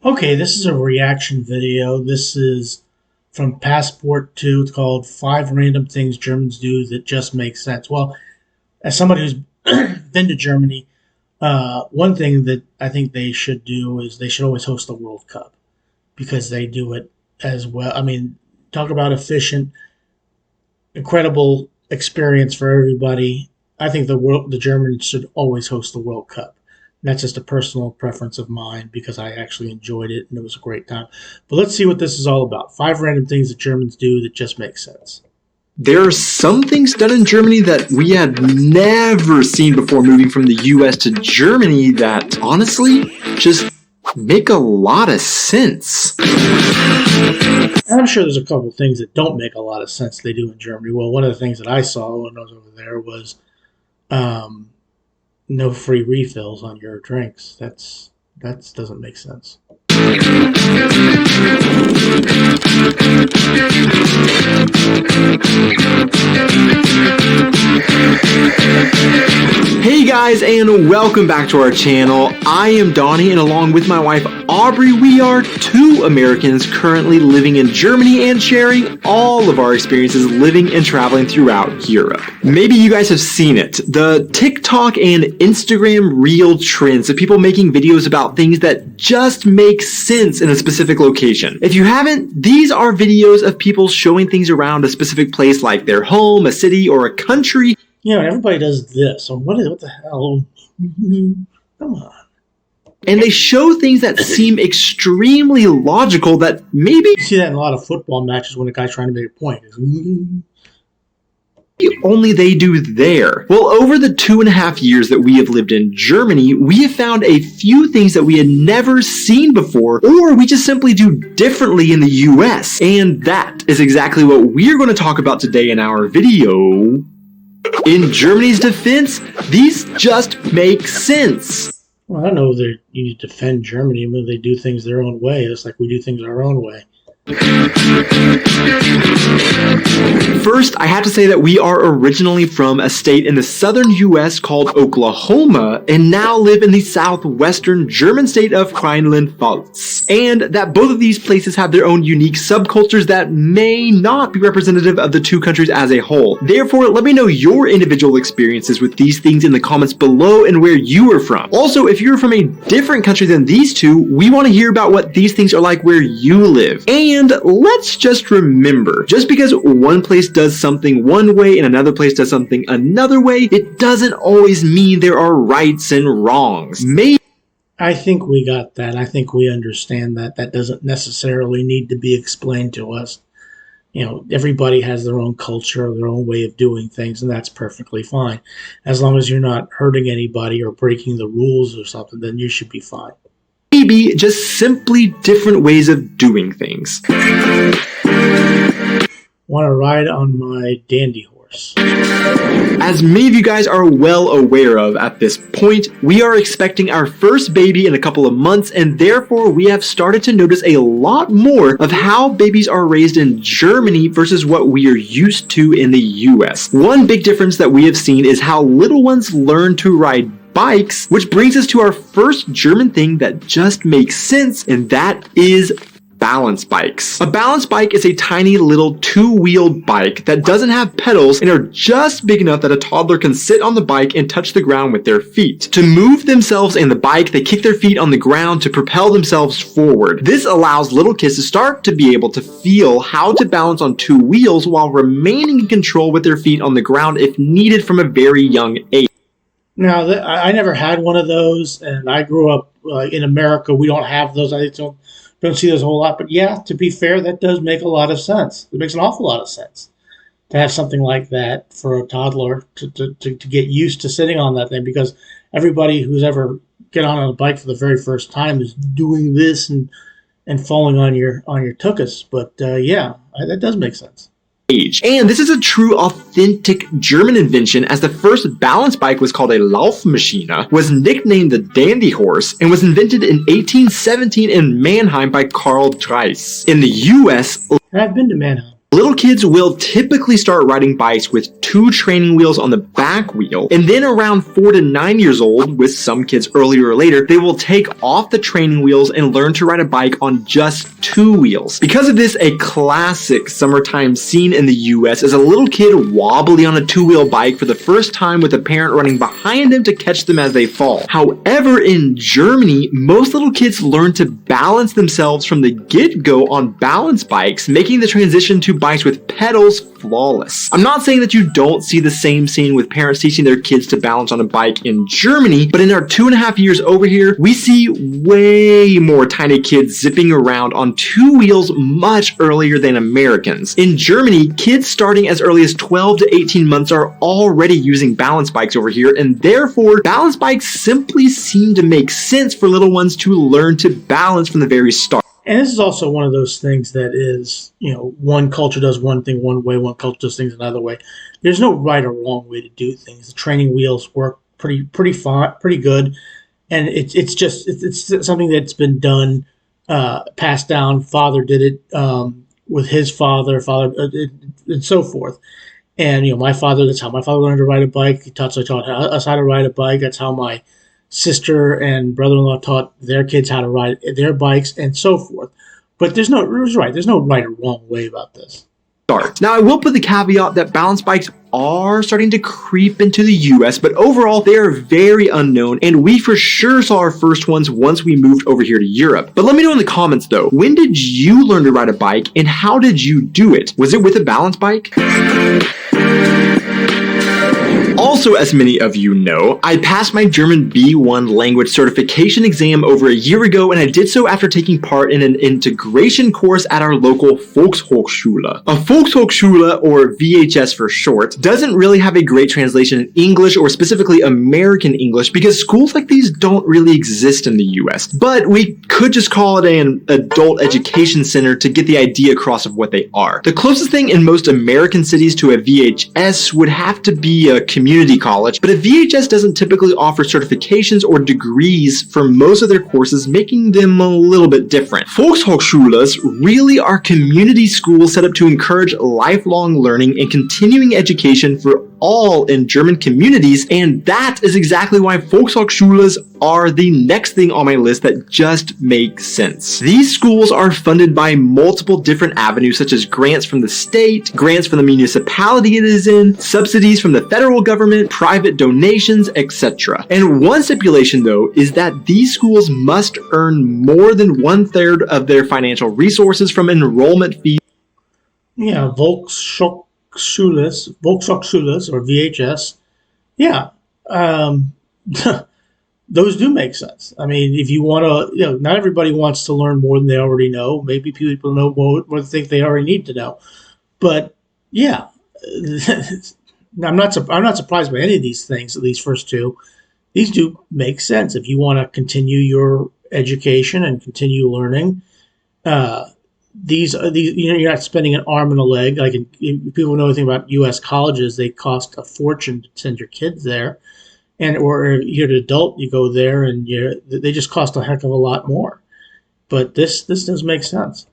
Okay, this is a reaction video. This is from Passport 2. It's called Five Random Things Germans Do That Just Make Sense. Well, as somebody who's been to Germany, one thing that I think they should do is they should always host the World Cup because they do it as well. I mean, talk about efficient, incredible experience for everybody. I think the Germans should always host the World Cup. And that's just a personal preference of mine because I actually enjoyed it and it was a great time. But let's see what this is all about. Five random things that Germans do that just make sense. There are some things done in Germany that we had never seen before moving from the US to Germany that honestly just make a lot of sense. And I'm sure there's a couple of things that don't make a lot of sense they do in Germany. Well, one of the things that I saw when I was over there was no free refills on your drinks. That doesn't make sense. Hey guys, and welcome back to our channel. I am Donnie, and along with my wife Aubrey, we are two Americans currently living in Germany and sharing all of our experiences living and traveling throughout Europe. Maybe you guys have seen it, the TikTok and Instagram reel trends of people making videos about things that just make sense in a specific location. If you haven't, these are videos of people showing things around a specific place like their home, a city, or a country. You know, everybody does this. So what the hell? Come on. And they show things that seem extremely logical that maybe You see that in a lot of football matches when a guy's trying to make a point. only they do there. Well, over the 2.5 years that we have lived in Germany, we have found a few things that we had never seen before, or we just simply do differently in the US. And that is exactly what we're going to talk about today in our video. In Germany's defense, these just make sense. Well, I don't know that you need to defend Germany. I mean, they do things their own way. It's like we do things our own way. First, I have to say that we are originally from a state in the southern US called Oklahoma and now live in the southwestern German state of Rhineland-Pfalz. And that both of these places have their own unique subcultures that may not be representative of the two countries as a whole. Therefore, let me know your individual experiences with these things in the comments below and where you are from. Also, if you're from a different country than these two, we want to hear about what these things are like where you live. And let's just remember, just because one place does something one way and another place does something another way, it doesn't always mean there are rights and wrongs. I think we got that. I think we understand that. That doesn't necessarily need to be explained to us. You know, everybody has their own culture, their own way of doing things, and that's perfectly fine. As long as you're not hurting anybody or breaking the rules or something, then you should be fine. Maybe just simply different ways of doing things. Want to ride on my dandy horse? As many of you guys are well aware of at this point, we are expecting our first baby in a couple of months, and therefore we have started to notice a lot more of how babies are raised in Germany versus what we are used to in the US. One big difference that we have seen is how little ones learn to ride bikes, which brings us to our first German thing that just makes sense, and that is balance bikes. A balance bike is a tiny little two-wheeled bike that doesn't have pedals and are just big enough that a toddler can sit on the bike and touch the ground with their feet. To move themselves in the bike, they kick their feet on the ground to propel themselves forward. This allows little kids to start to be able to feel how to balance on two wheels while remaining in control with their feet on the ground if needed from a very young age. Now, I never had one of those, and I grew up in America. We don't have those. I don't see those a whole lot. But yeah, to be fair, that does make a lot of sense. It makes an awful lot of sense to have something like that for a toddler to get used to sitting on that thing, because everybody who's ever get on a bike for the very first time is doing this and falling on your tuchus. But yeah, that does make sense. And this is a true authentic German invention, as the first balance bike was called a Laufmaschine, was nicknamed the Dandy Horse, and was invented in 1817 in Mannheim by Karl Dreiss. In the US, I've been to Mannheim. Little kids will typically start riding bikes with 2 training wheels on the back wheel, and then around 4 to 9 years old, with some kids earlier or later, they will take off the training wheels and learn to ride a bike on just 2 wheels. Because of this, a classic summertime scene in the US is a little kid wobbly on a 2-wheel bike for the first time with a parent running behind them to catch them as they fall. However, in Germany, most little kids learn to balance themselves from the get-go on balance bikes, making the transition to bikes with pedals flawless. I'm not saying that you don't see the same scene with parents teaching their kids to balance on a bike in Germany, but in our 2.5 years over here, we see way more tiny kids zipping around on 2 wheels much earlier than Americans. In Germany, kids starting as early as 12 to 18 months are already using balance bikes over here, and therefore, balance bikes simply seem to make sense for little ones to learn to balance from the very start. And this is also one of those things that is, one culture does one thing one way, one culture does things another way. There's no right or wrong way to do things. The training wheels work pretty fine, pretty good, and it's something that's been done, passed down. Father did it with his father, and so forth. And my father, that's how my father learned to ride a bike. He taught us how to ride a bike. That's how my sister and brother-in-law taught their kids how to ride their bikes, and so forth. But there's no right or wrong way about this. Now, I will put the caveat that balance bikes are starting to creep into the US, but overall, they are very unknown, and we for sure saw our first ones once we moved over here to Europe. But let me know in the comments though, when did you learn to ride a bike, and how did you do it? Was it with a balance bike? Also, as many of you know, I passed my German B1 language certification exam over a year ago, and I did so after taking part in an integration course at our local Volkshochschule. A Volkshochschule, or VHS for short, doesn't really have a great translation in English, or specifically American English, because schools like these don't really exist in the US. But we could just call it an adult education center to get the idea across of what they are. The closest thing in most American cities to a VHS would have to be a community college, but a VHS doesn't typically offer certifications or degrees for most of their courses, making them a little bit different. Volkshochschules really are community schools set up to encourage lifelong learning and continuing education for all in German communities, and that is exactly why Volkshochschules are the next thing on my list that just makes sense. These schools are funded by multiple different avenues, such as grants from the state, grants from the municipality it is in, subsidies from the federal government, private donations, etc. And one stipulation though is that these schools must earn more than 1/3 of their financial resources from enrollment fees. Yeah, Volkshochschules or VHS. Yeah. Those do make sense. I mean, if you want to, not everybody wants to learn more than they already know. Maybe people know more than think they already need to know. But yeah, I'm not surprised by any of these things. At these first two, these do make sense if you want to continue your education and continue learning. These you're not spending an arm and a leg. Like if people know anything about U.S. colleges, they cost a fortune to send your kids there. Or you're an adult, you go there, and they just cost a heck of a lot more. But this does make sense.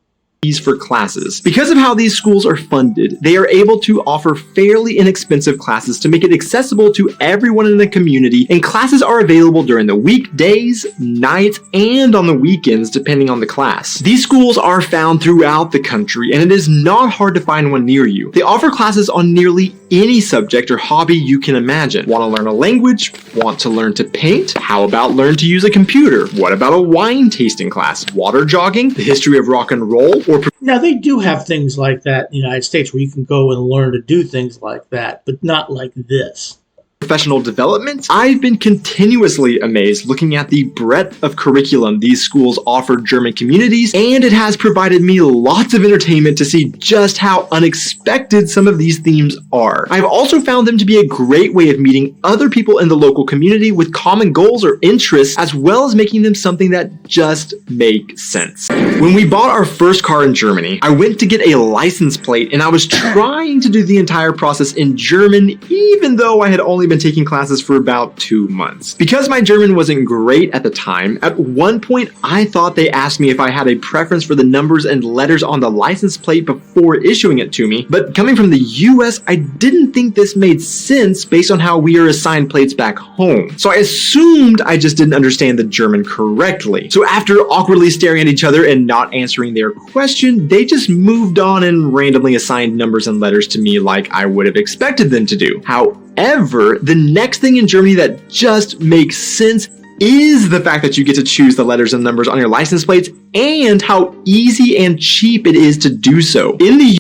For classes. Because of how these schools are funded, they are able to offer fairly inexpensive classes to make it accessible to everyone in the community, and classes are available during the weekdays, nights, and on the weekends depending on the class. These schools are found throughout the country, and it is not hard to find one near you. They offer classes on nearly any subject or hobby you can imagine. Want to learn a language? Want to learn to paint? How about learn to use a computer? What about a wine tasting class? Water jogging? The history of rock and roll? Now, they do have things like that in the United States where you can go and learn to do things like that, but not like this. Professional development, I've been continuously amazed looking at the breadth of curriculum these schools offer German communities, and it has provided me lots of entertainment to see just how unexpected some of these themes are. I've also found them to be a great way of meeting other people in the local community with common goals or interests, as well as making them something that just make sense. When we bought our first car in Germany, I went to get a license plate, and I was trying to do the entire process in German, even though I had only only been taking classes for about 2 months. Because my German wasn't great at the time, at one point I thought they asked me if I had a preference for the numbers and letters on the license plate before issuing it to me, but coming from the US, I didn't think this made sense based on how we are assigned plates back home. So I assumed I just didn't understand the German correctly. So after awkwardly staring at each other and not answering their question, they just moved on and randomly assigned numbers and letters to me like I would have expected them to do. However, the next thing in Germany that just makes sense is the fact that you get to choose the letters and numbers on your license plates and how easy and cheap it is to do so.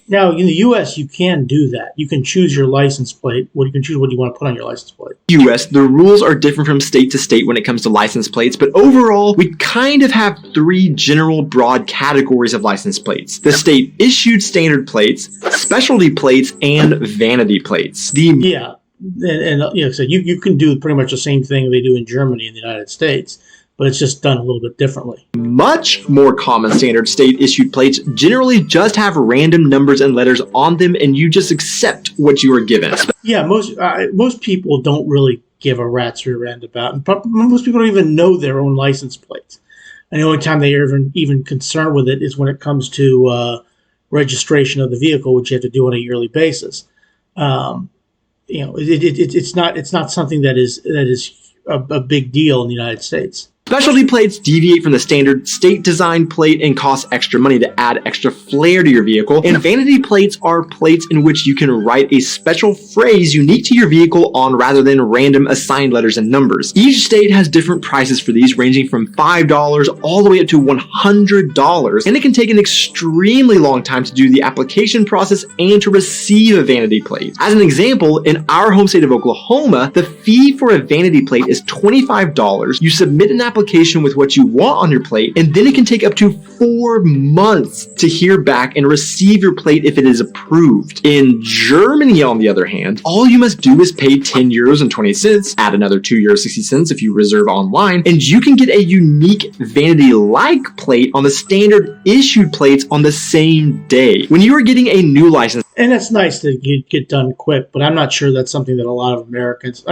Now, in the US, you can do that. You can choose your license plate. You can choose what you want to put on your license plate. US, the rules are different from state to state when it comes to license plates, but overall, we kind of have 3 general broad categories of license plates: the state-issued standard plates, specialty plates, and vanity plates. So you can do pretty much the same thing they do in Germany and the United States, but it's just done a little bit differently. Much more common standard state-issued plates generally just have random numbers and letters on them, and you just accept what you are given. Yeah, most people don't really give a rat's rear end about, and most people don't even know their own license plates. And the only time they are even concerned with it is when it comes to registration of the vehicle, which you have to do on a yearly basis. It's not something that is a big deal in the United States. Specialty plates deviate from the standard state design plate and cost extra money to add extra flair to your vehicle, and vanity plates are plates in which you can write a special phrase unique to your vehicle on rather than random assigned letters and numbers. Each state has different prices for these, ranging from $5 all the way up to $100, and it can take an extremely long time to do the application process and to receive a vanity plate. As an example, in our home state of Oklahoma, the fee for a vanity plate is $25. You submit an application with what you want on your plate, and then it can take up to 4 months to hear back and receive your plate if it is approved. In Germany, on the other hand, all you must do is pay €10.20, add another €2.60 if you reserve online, and you can get a unique vanity-like plate on the standard issued plates on the same day. When you are getting a new license, and that's nice to get done quick, but I'm not sure that's something that a lot of Americans,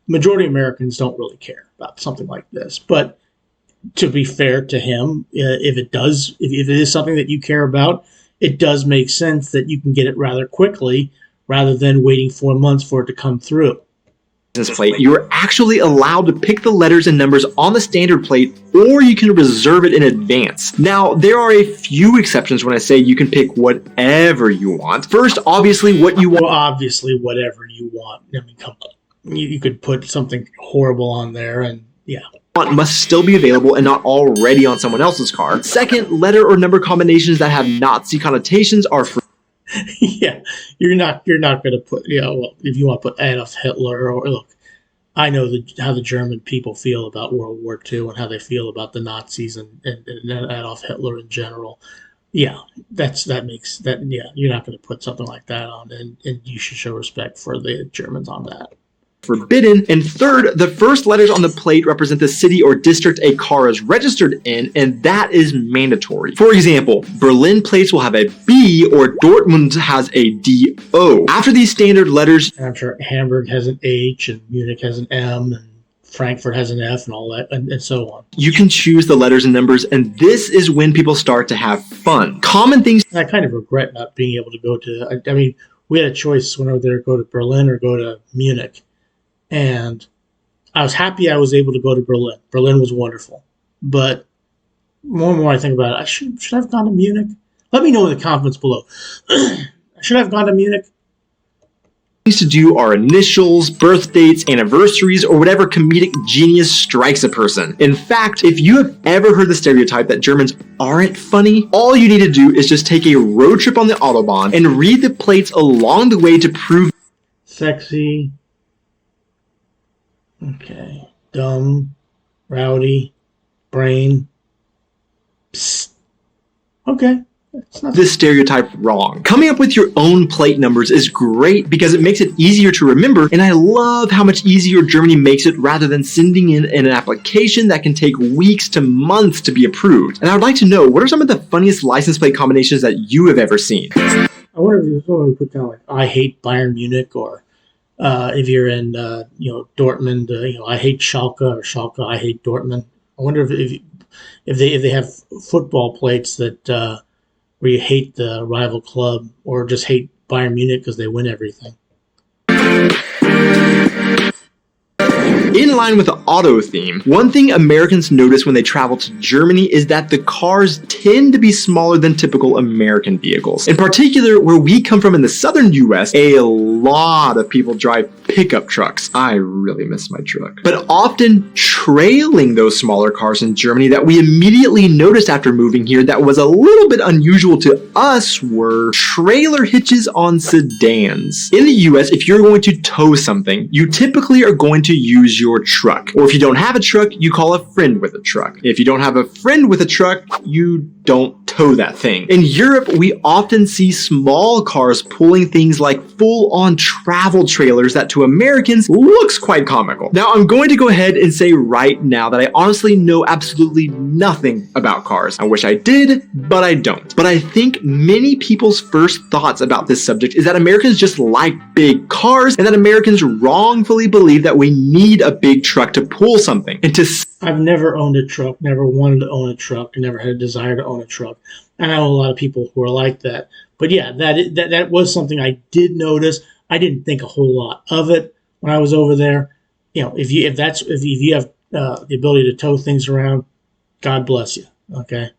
majority of Americans don't really care about something like this. But to be fair to him, if it is something that you care about, it does make sense that you can get it rather quickly rather than waiting 4 months for it to come through. Plate, you are actually allowed to pick the letters and numbers on the standard plate, or you can reserve it in advance. Now, there are a few exceptions when I say you can pick whatever you want. First, obviously, what you want. Well, obviously, whatever you want. Come on. You could put something horrible on there, and yeah. Must still be available and not already on someone else's car. Second, letter or number combinations that have Nazi connotations are free. Yeah, you're not going to put, if you want to put Adolf Hitler, or look, I know how the German people feel about World War II and how they feel about the Nazis and Adolf Hitler in general. Yeah, you're not going to put something like that on, and you should show respect for the Germans on that. Forbidden. And third, the first letters on the plate represent the city or district a car is registered in, and that is mandatory. For example, Berlin plates will have a B, or Dortmund has a DO. After these standard letters, I'm sure Hamburg has an H, and Munich has an M, and Frankfurt has an F, and all that, and so on. You can choose the letters and numbers, and this is when people start to have fun. Common things. I kind of regret not being able to go to. We had a choice when we were there: go to Berlin or go to Munich. And I was happy I was able to go to Berlin. Berlin was wonderful. But more and more I think about it, I should have gone to Munich. Let me know in the comments below. Should I have gone to Munich? Things to do are initials, birth dates, anniversaries, or whatever comedic genius strikes a person. In fact, if you have ever heard the stereotype that Germans aren't funny, all you need to do is just take a road trip on the Autobahn and read the plates along the way to prove. Sexy. Okay. Dumb. Rowdy. Brain. Psst. Okay. This stereotype wrong. Coming up with your own plate numbers is great because it makes it easier to remember, and I love how much easier Germany makes it rather than sending in an application that can take weeks to months to be approved. And I would like to know, what are some of the funniest license plate combinations that you have ever seen? I wonder if someone would put down like, I hate Bayern Munich, or If you're in, Dortmund, I hate Schalke, or Schalke, I hate Dortmund. I wonder if they have football plates that where you hate the rival club or just hate Bayern Munich because they win everything. In line with the auto theme, one thing Americans notice when they travel to Germany is that the cars tend to be smaller than typical American vehicles. In particular, where we come from in the southern US, a lot of people drive pickup trucks. I really miss my truck. But often trailing those smaller cars in Germany that we immediately noticed after moving here that was a little bit unusual to us were trailer hitches on sedans. In the US, if you're going to tow something, you typically are going to use your truck. Or if you don't have a truck, you call a friend with a truck. If you don't have a friend with a truck, you don't tow that thing. In Europe, we often see small cars pulling things like full-on travel trailers that to Americans looks quite comical. Now, I'm going to go ahead and say right now that I honestly know absolutely nothing about cars. I wish I did, but I don't. But I think many people's first thoughts about this subject is that Americans just like big cars and that Americans wrongfully believe that we need a big truck to pull something. And I've never owned a truck, never wanted to own a truck, never had a desire to own a truck. And I know a lot of people who are like that. But yeah, that was something I did notice. I didn't think a whole lot of it when I was over there. If you have the ability to tow things around, God bless you. Okay.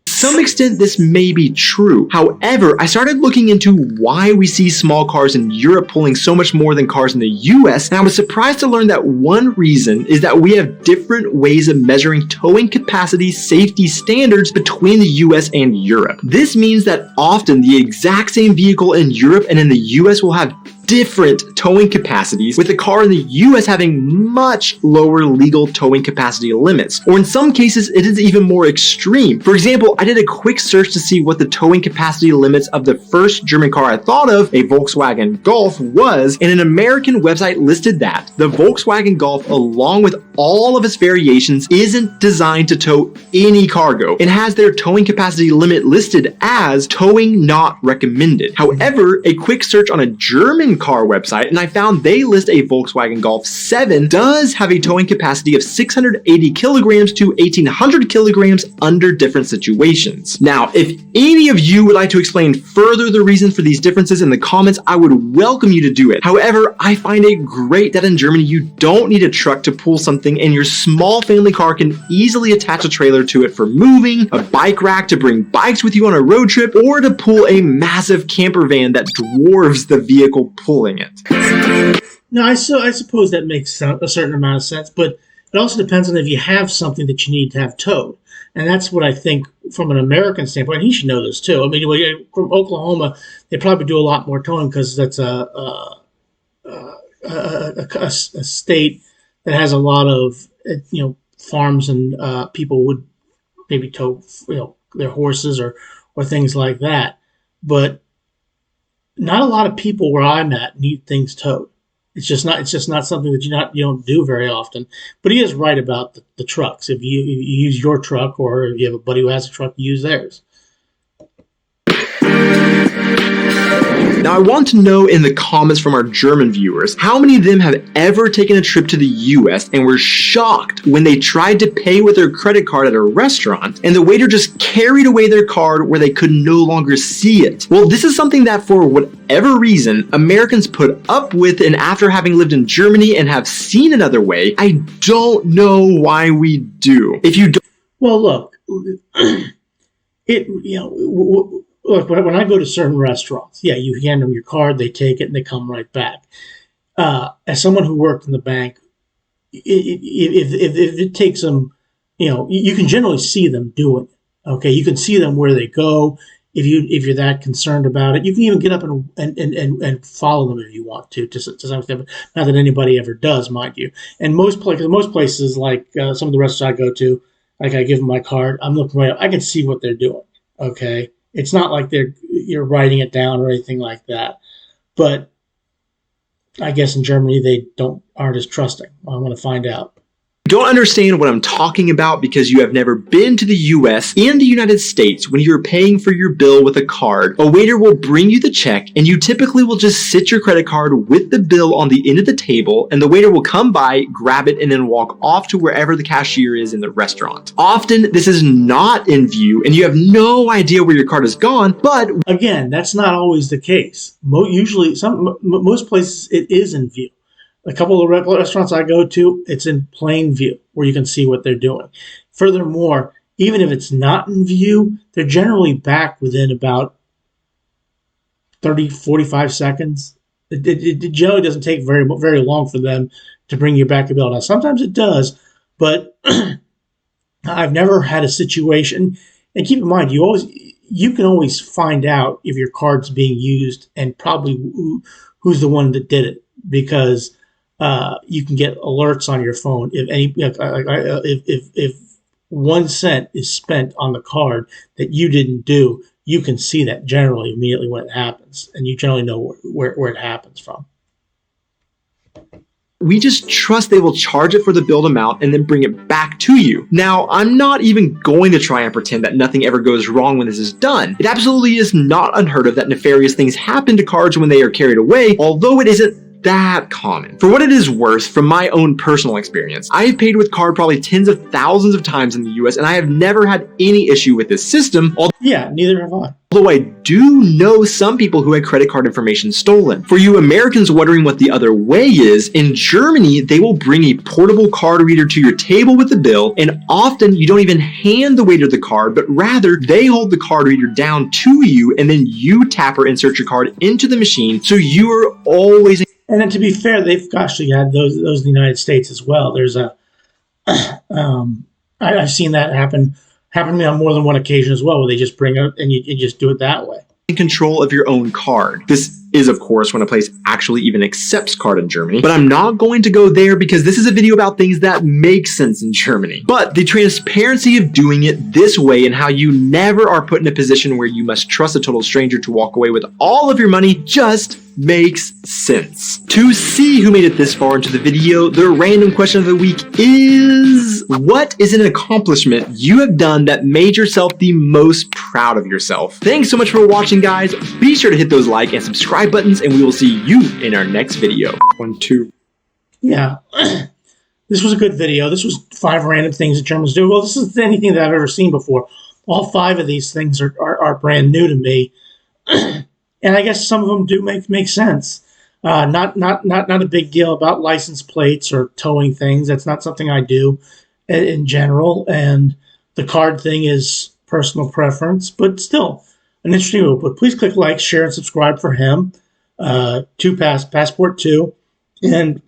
To some extent, this may be true. However, I started looking into why we see small cars in Europe pulling so much more than cars in the US, and I was surprised to learn that one reason is that we have different ways of measuring towing capacity safety standards between the US and Europe. This means that often the exact same vehicle in Europe and in the US will have different towing capacities, with the car in the US having much lower legal towing capacity limits, or in some cases it is even more extreme. For example, I did a quick search to see what the towing capacity limits of the first German car I thought of, a Volkswagen Golf, was, and an American website listed that the Volkswagen Golf, along with all of its variations, isn't designed to tow any cargo and has their towing capacity limit listed as towing not recommended. However, a quick search on a German car website, and I found they list a Volkswagen Golf 7 does have a towing capacity of 680 kilograms to 1800 kilograms under different situations. Now, if any of you would like to explain further the reason for these differences in the comments, I would welcome you to do it. However, I find it great that in Germany you don't need a truck to pull something, and your small family car can easily attach a trailer to it for moving, a bike rack to bring bikes with you on a road trip, or to pull a massive camper van that dwarfs the vehicle pulling it. No, I suppose that makes a certain amount of sense, but it also depends on if you have something that you need to have towed. And that's what I think from an American standpoint. He should know this too. I mean, from Oklahoma, they probably do a lot more towing because that's a state that has a lot of farms, and people would maybe tow their horses or things like that. But not a lot of people where I'm at need things towed. It's just not something that you don't do very often. But he is right about the trucks. If you use your truck, or if you have a buddy who has a truck, you use theirs. Now, I want to know in the comments from our German viewers, how many of them have ever taken a trip to the US and were shocked when they tried to pay with their credit card at a restaurant and the waiter just carried away their card where they could no longer see it? Well, this is something that for whatever reason, Americans put up with, and after having lived in Germany and have seen another way, I don't know why we do. If you don't... Well, look, Look, when I go to certain restaurants, yeah, you hand them your card, they take it, and they come right back. As someone who worked in the bank, if it takes them, you can generally see them doing it. Okay, you can see them where they go. If you're that concerned about it, you can even get up and follow them if you want to some extent. Not that anybody ever does, mind you. And most places, like some of the restaurants I go to, like I give them my card, I'm looking right up. I can see what they're doing. Okay. It's not like you're writing it down or anything like that. But I guess in Germany they aren't as trusting. I want to find out. don't understand what I'm talking about because you have never been to the US and the United States, when you're paying for your bill with a card, a waiter will bring you the check and you typically will just sit your credit card with the bill on the end of the table, and the waiter will come by, grab it, and then walk off to wherever the cashier is in the restaurant. Often this is not in view and you have no idea where your card is gone, but again, that's not always the case. Most places it is in view. A couple of restaurants I go to, it's in plain view where you can see what they're doing. Furthermore, even if it's not in view, they're generally back within about 30, 45 seconds. It generally doesn't take very long for them to bring you back a bill. Now, sometimes it does, but I've never had a situation. And keep in mind, you can always find out if your card's being used and probably who's the one that did it, because you can get alerts on your phone if 1 cent is spent on the card that you didn't do. You can see that generally immediately when it happens, and you generally know where it happens from. we just trust they will charge it for the billed amount and then bring it back to you. Now, I'm not even going to try and pretend that nothing ever goes wrong when this is done. It absolutely is not unheard of that nefarious things happen to cards when they are carried away, although it isn't that common. For what it is worth, from my own personal experience, I have paid with card probably tens of thousands of times in the US, and I have never had any issue with this system. Yeah, neither have I. Although I do know some people who had credit card information stolen. For you Americans wondering what the other way is, in Germany, they will bring a portable card reader to your table with the bill, and often you don't even hand the waiter the card, but rather they hold the card reader down to you, and then you tap or insert your card into the machine, so you are always... And then to be fair, they've actually had those in the United States as well. There's I've seen that happen to me on more than one occasion as well, where they just bring it and you just do it that way. In control of your own card. This is, of course, when a place actually even accepts card in Germany, but I'm not going to go there because this is a video about things that make sense in Germany. But the transparency of doing it this way and how you never are put in a position where you must trust a total stranger to walk away with all of your money just makes sense. To see who made it this far into the video, the random question of the week is, what is an accomplishment you have done that made yourself the most proud of yourself? Thanks so much for watching, guys. Be sure to hit those like and subscribe buttons, and we will see you in our next video. 1, 2. Yeah. This was a good video. This was 5 random things that Germans do. Well, this is anything that I've ever seen before. All 5 of these things are brand new to me. And I guess some of them do make sense. Not a big deal about license plates or towing things. That's not something I do in general. And the card thing is personal preference, but still an interesting move. But please click like, share, and subscribe for him. Passport 2. And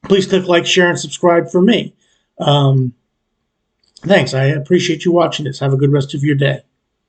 please click like, share, and subscribe for me. Thanks. I appreciate you watching this. Have a good rest of your day.